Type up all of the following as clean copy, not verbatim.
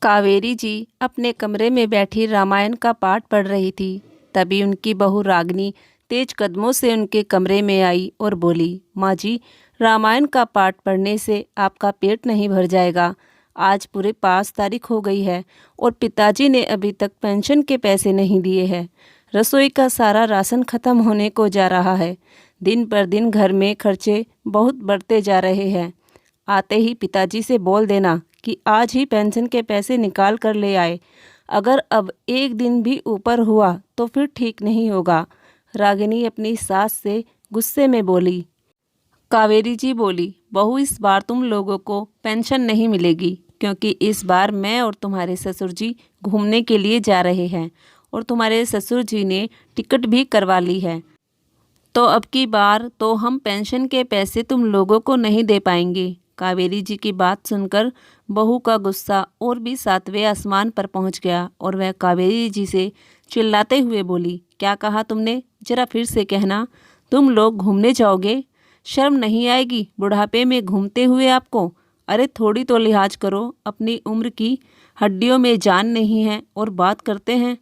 कावेरी जी अपने कमरे में बैठी रामायण का पाठ पढ़ रही थी। तभी उनकी बहू रागिनी तेज कदमों से उनके कमरे में आई और बोली, माँ जी, रामायण का पाठ पढ़ने से आपका पेट नहीं भर जाएगा। आज पूरे 5 तारीख हो गई है और पिताजी ने अभी तक पेंशन के पैसे नहीं दिए हैं। रसोई का सारा राशन खत्म होने को जा रहा है। दिन पर दिन घर में खर्चे बहुत बढ़ते जा रहे हैं। आते ही पिताजी से बोल देना कि आज ही पेंशन के पैसे निकाल कर ले आए। अगर अब एक दिन भी ऊपर हुआ तो फिर ठीक नहीं होगा। रागिनी अपनी सास से गुस्से में बोली। कावेरी जी बोली, बहू, इस बार तुम लोगों को पेंशन नहीं मिलेगी क्योंकि इस बार मैं और तुम्हारे ससुर जी घूमने के लिए जा रहे हैं और तुम्हारे ससुर जी ने टिकट भी करवा ली है। तो अब की बार तो हम पेंशन के पैसे तुम लोगों को नहीं दे पाएंगे। कावेरी जी की बात सुनकर बहू का गुस्सा और भी 7वें आसमान पर पहुंच गया और वह कावेरी जी से चिल्लाते हुए बोली, क्या कहा तुमने? जरा फिर से कहना। तुम लोग घूमने जाओगे? शर्म नहीं आएगी बुढ़ापे में घूमते हुए आपको? अरे थोड़ी तो लिहाज करो, अपनी उम्र की हड्डियों में जान नहीं है और बात करते हैं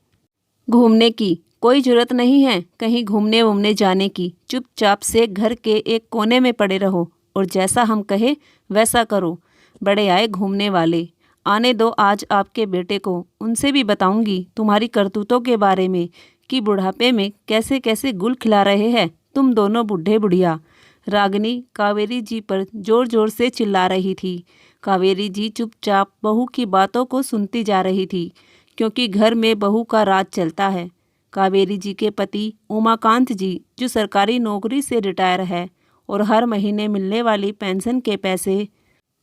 घूमने की। कोई जरूरत नहीं है कहीं घूमने वूमने जाने की। चुपचाप से घर के एक कोने में पड़े रहो और जैसा हम कहे वैसा करो। बड़े आए घूमने वाले। आने दो आज आपके बेटे को, उनसे भी बताऊंगी तुम्हारी करतूतों के बारे में कि बुढ़ापे में कैसे कैसे गुल खिला रहे हैं तुम दोनों बूढ़े बुढ़िया। रागिनी कावेरी जी पर जोर जोर से चिल्ला रही थी। कावेरी जी चुपचाप बहू की बातों को सुनती जा रही थी क्योंकि घर में बहू का राज चलता है। कावेरी जी के पति उमाकांत जी जो सरकारी नौकरी से रिटायर है और हर महीने मिलने वाली पेंशन के पैसे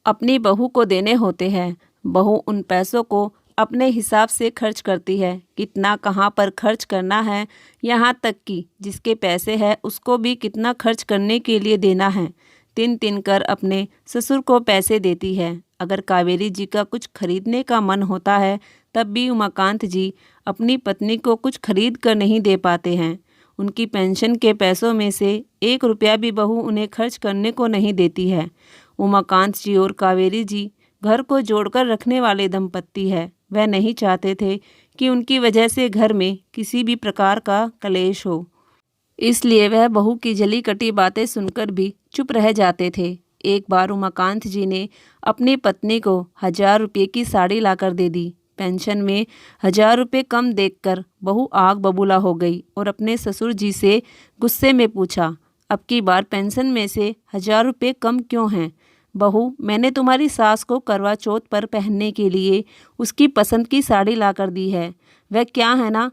अपनी बहू को देने होते हैं। बहू उन पैसों को अपने हिसाब से खर्च करती है, कितना कहाँ पर खर्च करना है, यहाँ तक कि जिसके पैसे हैं उसको भी कितना खर्च करने के लिए देना है। 3-3 कर अपने ससुर को पैसे देती है। अगर कावेरी जी का कुछ खरीदने का मन होता है तब भी उमाकांत जी अपनी पत्नी को कुछ खरीद कर नहीं दे पाते हैं। उनकी पेंशन के पैसों में से 1 रुपया भी बहू उन्हें खर्च करने को नहीं देती है। उमाकांत जी और कावेरी जी घर को जोड़कर रखने वाले दंपत्ति है। वह नहीं चाहते थे कि उनकी वजह से घर में किसी भी प्रकार का कलेश हो, इसलिए वह बहू की जली कटी बातें सुनकर भी चुप रह जाते थे। एक बार उमाकांत जी ने अपनी पत्नी को 1000 रुपये की साड़ी लाकर दे दी। पेंशन में 1000 रुपये कम देखकर बहू आग बबूला हो गई और अपने ससुर जी से गुस्से में पूछा, अब की बार पेंशन में से 1000 रुपये कम क्यों हैं? बहू, मैंने तुम्हारी सास को करवा चौथ पर पहनने के लिए उसकी पसंद की साड़ी लाकर दी है। वह क्या है ना,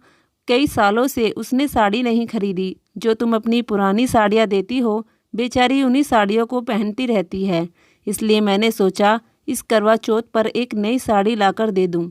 कई सालों से उसने साड़ी नहीं खरीदी। जो तुम अपनी पुरानी साड़ियाँ देती हो, बेचारी उन्हीं साड़ियों को पहनती रहती है। इसलिए मैंने सोचा इस करवा चौथ पर एक नई साड़ी लाकर दे दूँ।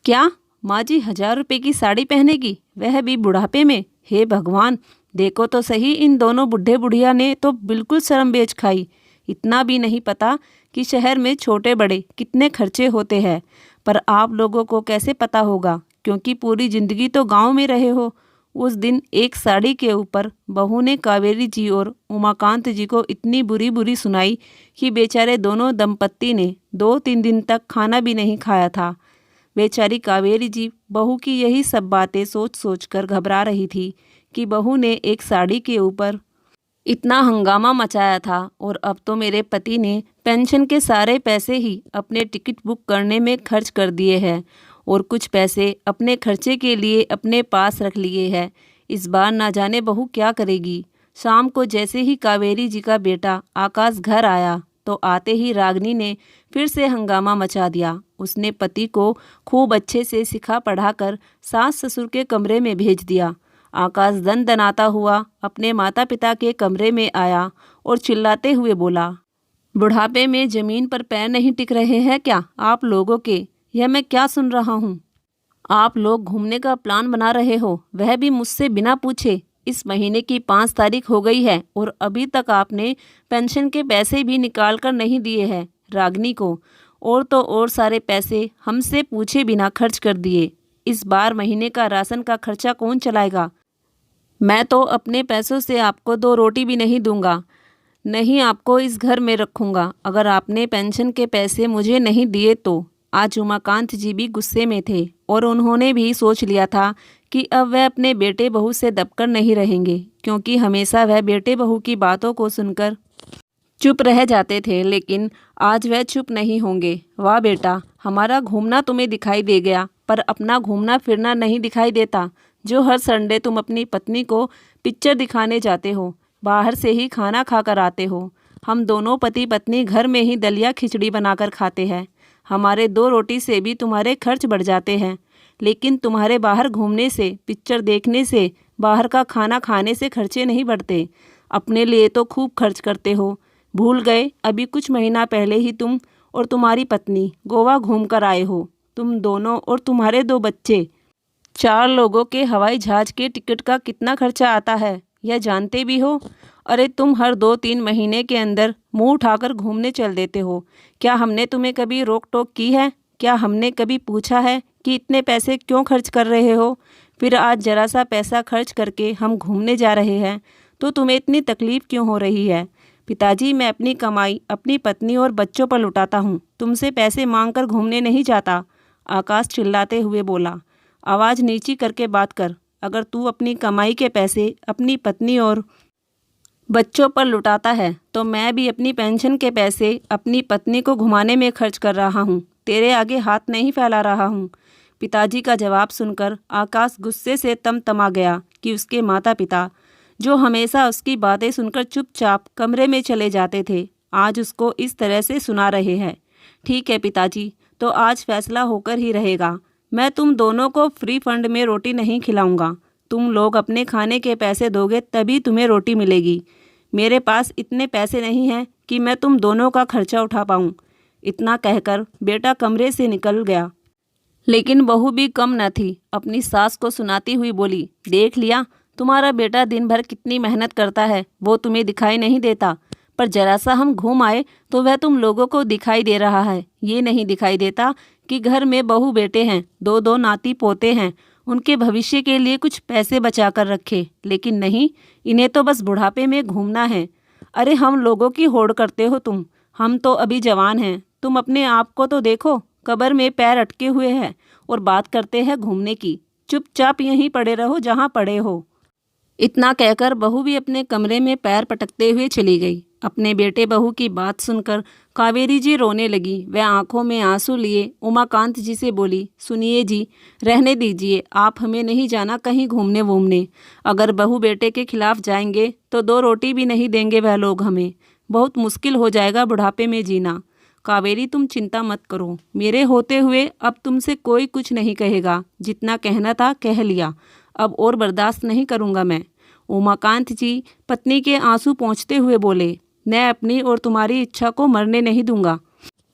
क्या माँ जी 1000 रुपये की साड़ी पहनेगी, वह भी बुढ़ापे में? हे भगवान, देखो तो सही, इन दोनों बुढ़े बुढ़िया ने तो बिल्कुल शर्म बेच खाई। इतना भी नहीं पता कि शहर में छोटे बड़े कितने खर्चे होते हैं। पर आप लोगों को कैसे पता होगा क्योंकि पूरी जिंदगी तो गांव में रहे हो। उस दिन एक साड़ी के ऊपर बहू ने कावेरी जी और उमाकांत जी को इतनी बुरी बुरी सुनाई कि बेचारे दोनों दंपत्ति ने 2-3 दिन तक खाना भी नहीं खाया था। बेचारी कावेरी जी बहू की यही सब बातें सोच सोच कर घबरा रही थी कि बहू ने एक साड़ी के ऊपर इतना हंगामा मचाया था और अब तो मेरे पति ने पेंशन के सारे पैसे ही अपने टिकट बुक करने में खर्च कर दिए हैं और कुछ पैसे अपने खर्चे के लिए अपने पास रख लिए हैं। इस बार ना जाने बहू क्या करेगी। शाम को जैसे ही कावेरी जी का बेटा आकाश घर आया तो आते ही रागिनी ने फिर से हंगामा मचा दिया। उसने पति को खूब अच्छे से सिखा पढ़ाकर सास ससुर के कमरे में भेज दिया। आकाश दनदनाता हुआ अपने माता पिता के कमरे में आया और चिल्लाते हुए बोला, बुढ़ापे में जमीन पर पैर नहीं टिक रहे हैं क्या आप लोगों के? यह मैं क्या सुन रहा हूँ? आप लोग घूमने का प्लान बना रहे हो, वह भी मुझसे बिना पूछे। इस महीने की 5 तारीख हो गई है और अभी तक आपने पेंशन के पैसे भी निकाल कर नहीं दिए हैं रागिनी को। और तो और सारे पैसे हमसे पूछे बिना खर्च कर दिए। इस बार महीने का राशन का खर्चा कौन चलाएगा? मैं तो अपने पैसों से आपको 2 रोटी भी नहीं दूंगा, नहीं आपको इस घर में रखूंगा। अगर आपने पेंशन के पैसे मुझे नहीं दिए तो आज उमाकांत जी भी गुस्से में थे और उन्होंने भी सोच लिया था कि अब वह अपने बेटे बहू से दबकर नहीं रहेंगे, क्योंकि हमेशा वह बेटे बहू की बातों को सुनकर चुप रह जाते थे, लेकिन आज वह चुप नहीं होंगे। वाह बेटा, हमारा घूमना तुम्हें दिखाई दे गया, पर अपना घूमना फिरना नहीं दिखाई देता। जो हर संडे तुम अपनी पत्नी को पिक्चर दिखाने जाते हो, बाहर से ही खाना खा कर आते हो। हम दोनों पति पत्नी घर में ही दलिया खिचड़ी बनाकर खाते हैं। हमारे 2 रोटी से भी तुम्हारे खर्च बढ़ जाते हैं, लेकिन तुम्हारे बाहर घूमने से, पिक्चर देखने से, बाहर का खाना खाने से खर्चे नहीं बढ़ते। अपने लिए तो खूब खर्च करते हो। भूल गए अभी कुछ महीना पहले ही तुम और तुम्हारी पत्नी गोवा घूम कर आए हो। तुम दोनों और तुम्हारे 2 बच्चे। 4 लोगों के हवाई जहाज के टिकट का कितना खर्चा आता है, यह जानते भी हो? अरे तुम हर 2-3 महीने के अंदर मुंह उठाकर घूमने चल देते हो। क्या हमने तुम्हें कभी रोक टोक की है? क्या हमने कभी पूछा है कि इतने पैसे क्यों खर्च कर रहे हो? फिर आज जरा सा पैसा खर्च करके हम घूमने जा रहे हैं तो तुम्हें इतनी तकलीफ़ क्यों हो रही है? पिताजी, मैं अपनी कमाई अपनी पत्नी और बच्चों पर लुटाता हूँ, तुमसे पैसे मांग कर घूमने नहीं जाता। आकाश चिल्लाते हुए बोला। आवाज़ नीची करके बात कर। अगर तू अपनी कमाई के पैसे अपनी पत्नी और बच्चों पर लुटाता है तो मैं भी अपनी पेंशन के पैसे अपनी पत्नी को घुमाने में खर्च कर रहा हूँ, तेरे आगे हाथ नहीं फैला रहा हूँ। पिताजी का जवाब सुनकर आकाश गुस्से से तमतमा गया कि उसके माता पिता, जो हमेशा उसकी बातें सुनकर चुपचाप कमरे में चले जाते थे, आज उसको इस तरह से सुना रहे हैं। ठीक है पिताजी, तो आज फैसला होकर ही रहेगा। मैं तुम दोनों को फ्री फंड में रोटी नहीं खिलाऊंगा। तुम लोग अपने खाने के पैसे दोगे तभी तुम्हें रोटी मिलेगी। मेरे पास इतने पैसे नहीं हैं कि मैं तुम दोनों का खर्चा उठा पाऊँ। इतना कहकर बेटा कमरे से निकल गया, लेकिन बहू भी कम न थी। अपनी सास को सुनाती हुई बोली, देख लिया, तुम्हारा बेटा दिन भर कितनी मेहनत करता है, वो तुम्हें दिखाई नहीं देता, पर जरा सा हम घूम आए तो वह तुम लोगों को दिखाई दे रहा है। ये नहीं दिखाई देता कि घर में बहू बेटे हैं, 2-2 नाती पोते हैं, उनके भविष्य के लिए कुछ पैसे बचा कर रखे। लेकिन नहीं, इन्हें तो बस बुढ़ापे में घूमना है। अरे हम लोगों की होड़ करते हो तुम, हम तो अभी जवान हैं। तुम अपने आप को तो देखो, कब्र में पैर अटके हुए हैं और बात करते हैं घूमने की। चुपचाप यहीं पड़े रहो जहाँ पड़े हो। इतना कहकर बहू भी अपने कमरे में पैर पटकते हुए चली गई। अपने बेटे बहू की बात सुनकर कावेरी जी रोने लगी। वह आंखों में आंसू लिए उमाकांत जी से बोली, सुनिए जी, रहने दीजिए, आप हमें नहीं जाना कहीं घूमने वूमने। अगर बहू बेटे के खिलाफ जाएंगे तो 2 रोटी भी नहीं देंगे वह लोग हमें। बहुत मुश्किल हो जाएगा बुढ़ापे में जीना। कावेरी, तुम चिंता मत करो, मेरे होते हुए अब तुमसे कोई कुछ नहीं कहेगा। जितना कहना था कह लिया, अब और बर्दाश्त नहीं करूँगा मैं। उमाकांत जी पत्नी के आंसू पोंछते हुए बोले, मैं अपनी और तुम्हारी इच्छा को मरने नहीं दूंगा।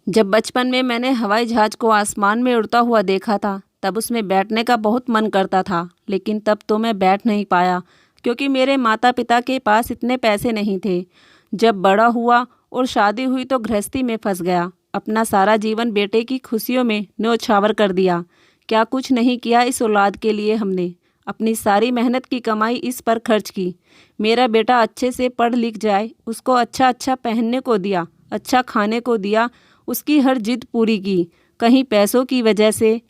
जब बचपन में मैंने हवाई जहाज को आसमान में उड़ता हुआ देखा था तब उसमें बैठने का बहुत मन करता था, लेकिन तब तो मैं बैठ नहीं पाया क्योंकि मेरे माता पिता के पास इतने पैसे नहीं थे। जब बड़ा हुआ और शादी हुई तो गृहस्थी में फंस गया। अपना सारा जीवन बेटे की खुशियों में न्योछावर कर दिया। क्या कुछ नहीं किया इस औलाद के लिए हमने। अपनी सारी मेहनत की कमाई इस पर खर्च की। मेरा बेटा अच्छे से पढ़ लिख जाए, उसको अच्छा अच्छा पहनने को दिया, अच्छा खाने को दिया, उसकी हर जिद पूरी की। कहीं पैसों की वजह से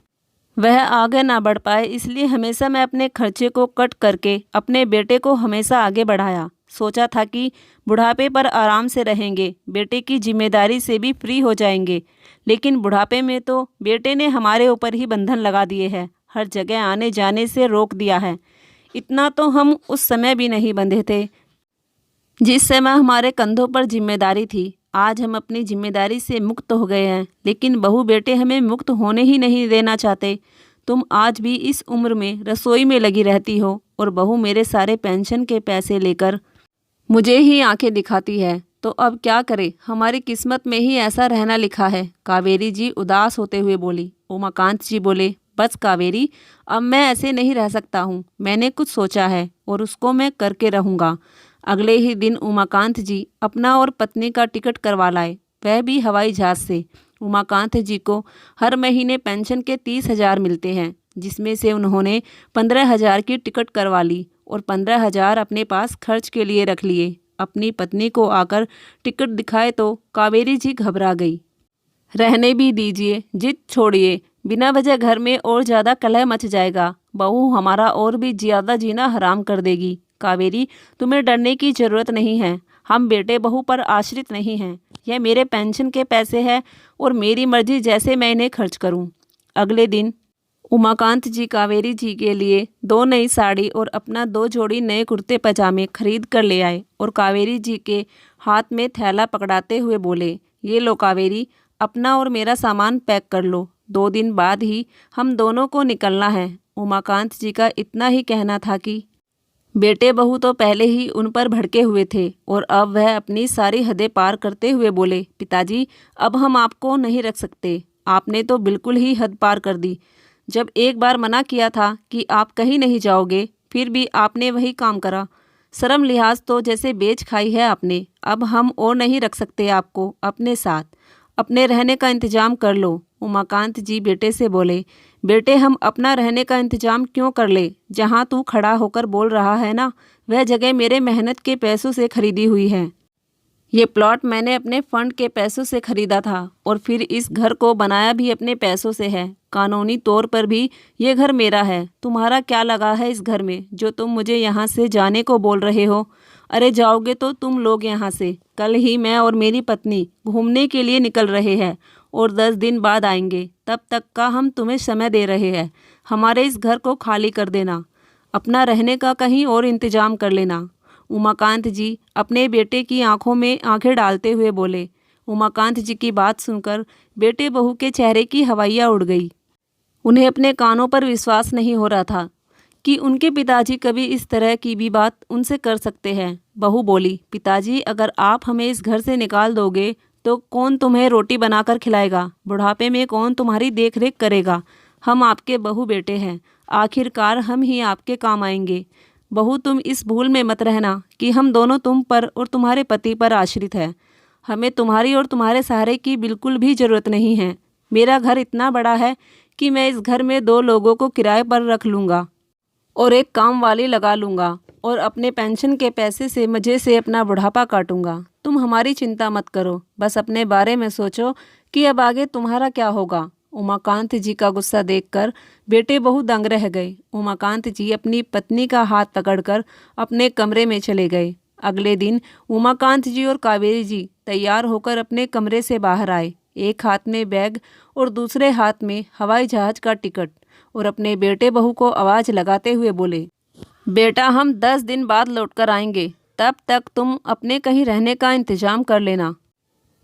वह आगे ना बढ़ पाए, इसलिए हमेशा मैं अपने खर्चे को कट करके अपने बेटे को हमेशा आगे बढ़ाया। सोचा था कि बुढ़ापे पर आराम से रहेंगे, बेटे की जिम्मेदारी से भी फ्री हो जाएंगे, लेकिन बुढ़ापे में तो बेटे ने हमारे ऊपर ही बंधन लगा दिए हैं, हर जगह आने जाने से रोक दिया है। इतना तो हम उस समय भी नहीं बंधे थे जिस समय हमारे कंधों पर जिम्मेदारी थी। आज हम अपनी जिम्मेदारी से मुक्त हो गए हैं, लेकिन बहू बेटे हमें मुक्त होने ही नहीं देना चाहते। तुम आज भी इस उम्र में रसोई में लगी रहती हो और बहू मेरे सारे पेंशन के पैसे लेकर मुझे ही आंखें दिखाती है। तो अब क्या करें, हमारी किस्मत में ही ऐसा रहना लिखा है। कावेरी जी उदास होते हुए बोली। उमाकांत जी बोले, बस कावेरी, अब मैं ऐसे नहीं रह सकता हूँ। मैंने कुछ सोचा है और उसको मैं करके रहूँगा। अगले ही दिन उमाकांत जी अपना और पत्नी का टिकट करवा लाए, वह भी हवाई जहाज से। उमाकांत जी को हर महीने पेंशन के 30,000 मिलते हैं, जिसमें से उन्होंने 15,000 की टिकट करवा ली और 15,000 अपने पास खर्च के लिए रख लिए। अपनी पत्नी को आकर टिकट दिखाए तो कावेरी जी घबरा गई। रहने भी दीजिए, जिद छोड़िए। बिना वजह घर में और ज़्यादा कलह मच जाएगा। बहू हमारा और भी ज़्यादा जीना हराम कर देगी। कावेरी, तुम्हें डरने की ज़रूरत नहीं है। हम बेटे बहू पर आश्रित नहीं हैं। यह मेरे पेंशन के पैसे हैं और मेरी मर्जी जैसे मैं इन्हें खर्च करूं। अगले दिन उमाकांत जी कावेरी जी के लिए 2 नई साड़ी और अपना 2 जोड़ी नए कुर्ते पजामे खरीद कर ले आए और कावेरी जी के हाथ में थैला पकड़ाते हुए बोले, ये लो कावेरी, अपना और मेरा सामान पैक कर लो। 2 दिन बाद ही हम दोनों को निकलना है। उमाकांत जी का इतना ही कहना था कि बेटे बहू तो पहले ही उन पर भड़के हुए थे और अब वह अपनी सारी हदें पार करते हुए बोले, पिताजी, अब हम आपको नहीं रख सकते। आपने तो बिल्कुल ही हद पार कर दी। जब एक बार मना किया था कि आप कहीं नहीं जाओगे, फिर भी आपने वही काम करा। शर्म लिहाज तो जैसे बेच खाई है आपने। अब हम और नहीं रख सकते आपको अपने साथ। अपने रहने का इंतजाम कर लो। उमाकांत जी बेटे से बोले, बेटे, हम अपना रहने का इंतजाम क्यों कर ले? जहाँ तू खड़ा होकर बोल रहा है ना, वह जगह मेरे मेहनत के पैसों से खरीदी हुई है। ये प्लॉट मैंने अपने फंड के पैसों से खरीदा था और फिर इस घर को बनाया भी अपने पैसों से है। कानूनी तौर पर भी ये घर मेरा है। तुम्हारा क्या लगा है इस घर में जो तुम मुझे यहाँ से जाने को बोल रहे हो? अरे जाओगे तो तुम लोग यहाँ से। कल ही मैं और मेरी पत्नी घूमने के लिए निकल रहे हैं और 10 दिन बाद आएंगे। तब तक का हम तुम्हें समय दे रहे हैं। हमारे इस घर को खाली कर देना। अपना रहने का कहीं और इंतजाम कर लेना। उमाकांत जी अपने बेटे की आंखों में आंखें डालते हुए बोले। उमाकांत जी की बात सुनकर बेटे बहू के चेहरे की हवाइयाँ उड़ गई। उन्हें अपने कानों पर विश्वास नहीं हो रहा था कि उनके पिताजी कभी इस तरह की भी बात उनसे कर सकते हैं। बहू बोली, पिताजी, अगर आप हमें इस घर से निकाल दोगे तो कौन तुम्हें रोटी बनाकर खिलाएगा? बुढ़ापे में कौन तुम्हारी देख रेख करेगा? हम आपके बहू बेटे हैं। आखिरकार हम ही आपके काम आएंगे। बहू, तुम इस भूल में मत रहना कि हम दोनों तुम पर और तुम्हारे पति पर आश्रित हैं। हमें तुम्हारी और तुम्हारे सहारे की बिल्कुल भी ज़रूरत नहीं है। मेरा घर इतना बड़ा है कि मैं इस घर में 2 लोगों को किराए पर रख लूँगा और एक काम वाली लगा लूँगा और अपने पेंशन के पैसे से मज़े से अपना बुढ़ापा काटूँगा। तुम हमारी चिंता मत करो, बस अपने बारे में सोचो कि अब आगे तुम्हारा क्या होगा। उमाकांत जी का गुस्सा देखकर बेटे बहू दंग रह गए। उमाकांत जी अपनी पत्नी का हाथ पकड़कर अपने कमरे में चले गए। अगले दिन उमाकांत जी और कावेरी जी तैयार होकर अपने कमरे से बाहर आए। एक हाथ में बैग और दूसरे हाथ में हवाई जहाज का टिकट और अपने बेटे बहू को आवाज़ लगाते हुए बोले, बेटा, हम 10 दिन बाद लौटकर आएंगे। तब तक तुम अपने कहीं रहने का इंतजाम कर लेना।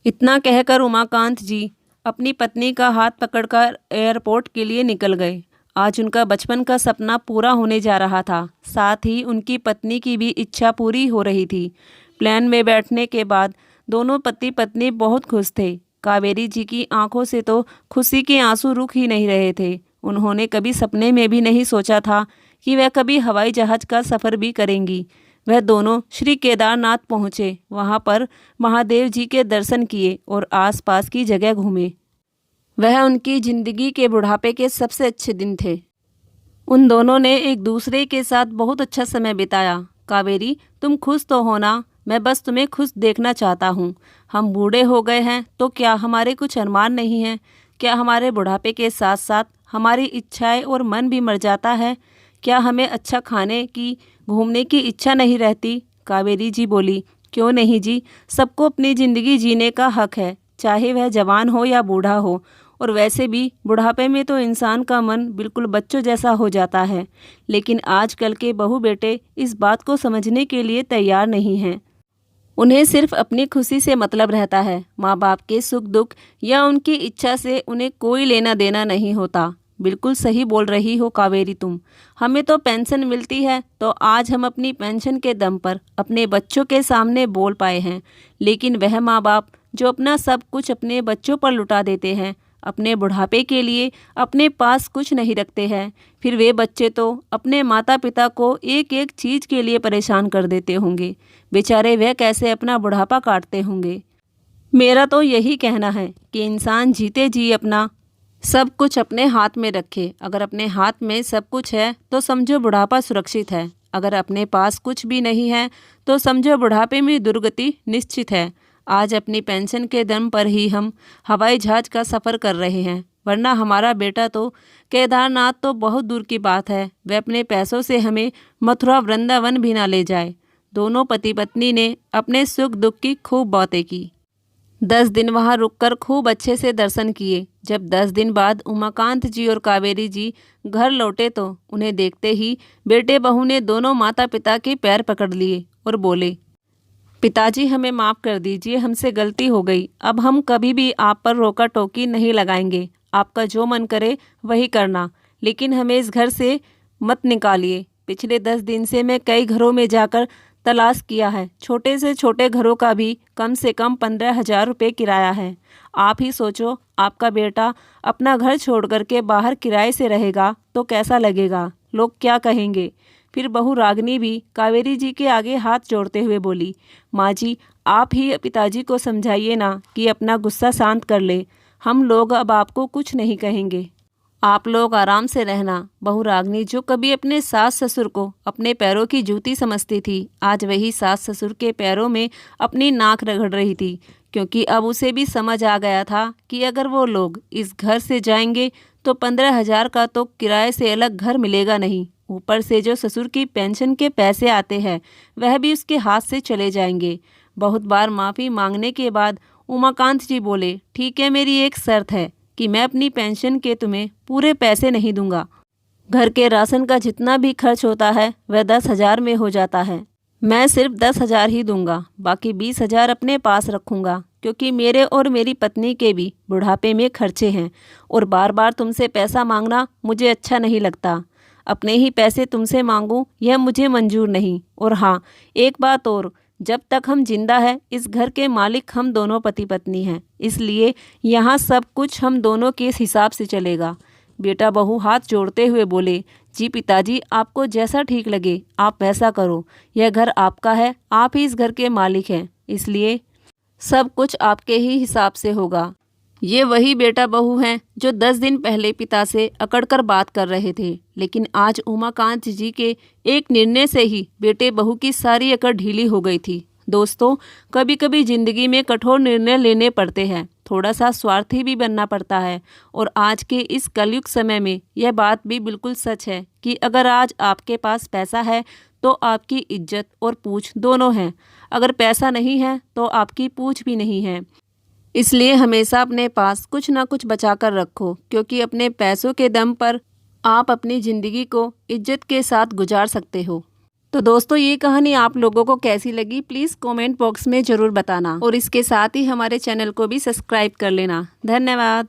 इतना कहकर उमाकांत जी अपनी पत्नी का हाथ पकड़कर एयरपोर्ट के लिए निकल गए। आज उनका बचपन का सपना पूरा होने जा रहा था। साथ ही उनकी पत्नी की भी इच्छा पूरी हो रही थी। प्लेन में बैठने के बाद दोनों पति पत्नी बहुत खुश थे। कावेरी जी की आंखों से तो खुशी के आंसू रुक ही नहीं रहे थे। उन्होंने कभी सपने में भी नहीं सोचा था कि वह कभी हवाई जहाज़ का सफ़र भी करेंगी। वह दोनों श्री केदारनाथ पहुँचे। वहाँ पर महादेव जी के दर्शन किए और आसपास की जगह घूमे। वह उनकी ज़िंदगी के बुढ़ापे के सबसे अच्छे दिन थे। उन दोनों ने एक दूसरे के साथ बहुत अच्छा समय बिताया। कावेरी, तुम खुश तो हो ना? मैं बस तुम्हें खुश देखना चाहता हूँ। हम बूढ़े हो गए हैं तो क्या हमारे कुछ अरमान नहीं हैं? क्या हमारे बुढ़ापे के साथ साथ हमारी इच्छाएं और मन भी मर जाता है? क्या हमें अच्छा खाने की, घूमने की इच्छा नहीं रहती? कावेरी जी बोली, क्यों नहीं जी, सबको अपनी ज़िंदगी जीने का हक है, चाहे वह जवान हो या बूढ़ा हो। और वैसे भी बुढ़ापे में तो इंसान का मन बिल्कुल बच्चों जैसा हो जाता है। लेकिन आजकल के बहू बेटे इस बात को समझने के लिए तैयार नहीं हैं। उन्हें सिर्फ अपनी खुशी से मतलब रहता है। माँ बाप के सुख दुख या उनकी इच्छा से उन्हें कोई लेना देना नहीं होता। बिल्कुल सही बोल रही हो कावेरी तुम। हमें तो पेंशन मिलती है तो आज हम अपनी पेंशन के दम पर अपने बच्चों के सामने बोल पाए हैं। लेकिन वह माँ बाप जो अपना सब कुछ अपने बच्चों पर लुटा देते हैं, अपने बुढ़ापे के लिए अपने पास कुछ नहीं रखते हैं, फिर वे बच्चे तो अपने माता पिता को एक एक चीज़ के लिए परेशान कर देते होंगे। बेचारे वह कैसे अपना बुढ़ापा काटते होंगे। मेरा तो यही कहना है कि इंसान जीते जी अपना सब कुछ अपने हाथ में रखे। अगर अपने हाथ में सब कुछ है तो समझो बुढ़ापा सुरक्षित है। अगर अपने पास कुछ भी नहीं है तो समझो बुढ़ापे में दुर्गति निश्चित है। आज अपनी पेंशन के दम पर ही हम हवाई जहाज का सफ़र कर रहे हैं, वरना हमारा बेटा तो केदारनाथ तो बहुत दूर की बात है, वह अपने पैसों से हमें मथुरा वृंदावन भी ना ले जाए। दोनों पति पत्नी ने अपने सुख दुख की खूब बातें की। 10 दिन वहाँ रुककर खूब अच्छे से दर्शन किए। जब 10 दिन बाद उमाकांत जी और कावेरी जी घर लौटे तो उन्हें देखते ही बेटे बहू ने दोनों माता पिता के पैर पकड़ लिए और बोले, पिताजी हमें माफ़ कर दीजिए, हमसे गलती हो गई। अब हम कभी भी आप पर रोका टोकी नहीं लगाएंगे, आपका जो मन करे वही करना, लेकिन हमें इस घर से मत निकालिए। पिछले 10 दिन से मैं कई घरों में जाकर तलाश किया है, छोटे से छोटे घरों का भी कम से कम 15,000 रुपये किराया है। आप ही सोचो, आपका बेटा अपना घर छोड़ करके बाहर किराए से रहेगा तो कैसा लगेगा, लोग क्या कहेंगे। फिर बहू रागनी भी कावेरी जी के आगे हाथ जोड़ते हुए बोली, माँ जी आप ही पिताजी को समझाइए ना कि अपना गुस्सा शांत कर ले, हम लोग अब आपको कुछ नहीं कहेंगे, आप लोग आराम से रहना। बहू रागनी जो कभी अपने सास ससुर को अपने पैरों की जूती समझती थी, आज वही सास ससुर के पैरों में अपनी नाक रगड़ रही थी, क्योंकि अब उसे भी समझ आ गया था कि अगर वो लोग इस घर से जाएंगे तो 15,000 का तो किराए से अलग घर मिलेगा नहीं, ऊपर से जो ससुर की पेंशन के पैसे आते हैं वह भी उसके हाथ से चले जाएंगे। बहुत बार माफ़ी मांगने के बाद उमाकांत जी बोले, ठीक है, मेरी एक शर्त है कि मैं अपनी पेंशन के तुम्हें पूरे पैसे नहीं दूंगा। घर के राशन का जितना भी खर्च होता है वह 10,000 में हो जाता है, मैं सिर्फ 10,000 ही दूंगा, बाकी 20,000 अपने पास रखूंगा, क्योंकि मेरे और मेरी पत्नी के भी बुढ़ापे में खर्चे हैं और बार बार तुमसे पैसा मांगना मुझे अच्छा नहीं लगता। अपने ही पैसे तुमसे मांगूं यह मुझे मंजूर नहीं। और हाँ, एक बात और, जब तक हम जिंदा हैं इस घर के मालिक हम दोनों पति पत्नी हैं, इसलिए यहाँ सब कुछ हम दोनों के हिसाब से चलेगा। बेटा बहू हाथ जोड़ते हुए बोले, जी पिताजी आपको जैसा ठीक लगे आप वैसा करो, यह घर आपका है, आप ही इस घर के मालिक हैं, इसलिए सब कुछ आपके ही हिसाब से होगा। ये वही बेटा बहू हैं जो 10 दिन पहले पिता से अकड़कर बात कर रहे थे, लेकिन आज उमाकांत जी के एक निर्णय से ही बेटे बहू की सारी अकड़ ढीली हो गई थी। दोस्तों, कभी कभी जिंदगी में कठोर निर्णय लेने पड़ते हैं, थोड़ा सा स्वार्थी भी बनना पड़ता है, और आज के इस कलयुग समय में यह बात भी बिल्कुल सच है कि अगर आज आपके पास पैसा है तो आपकी इज्जत और पूछ दोनों हैं, अगर पैसा नहीं है तो आपकी पूछ भी नहीं है। इसलिए हमेशा अपने पास कुछ ना कुछ बचा कर रखो, क्योंकि अपने पैसों के दम पर आप अपनी ज़िंदगी को इज्जत के साथ गुजार सकते हो। तो दोस्तों, ये कहानी आप लोगों को कैसी लगी प्लीज़ कमेंट बॉक्स में ज़रूर बताना, और इसके साथ ही हमारे चैनल को भी सब्सक्राइब कर लेना। धन्यवाद।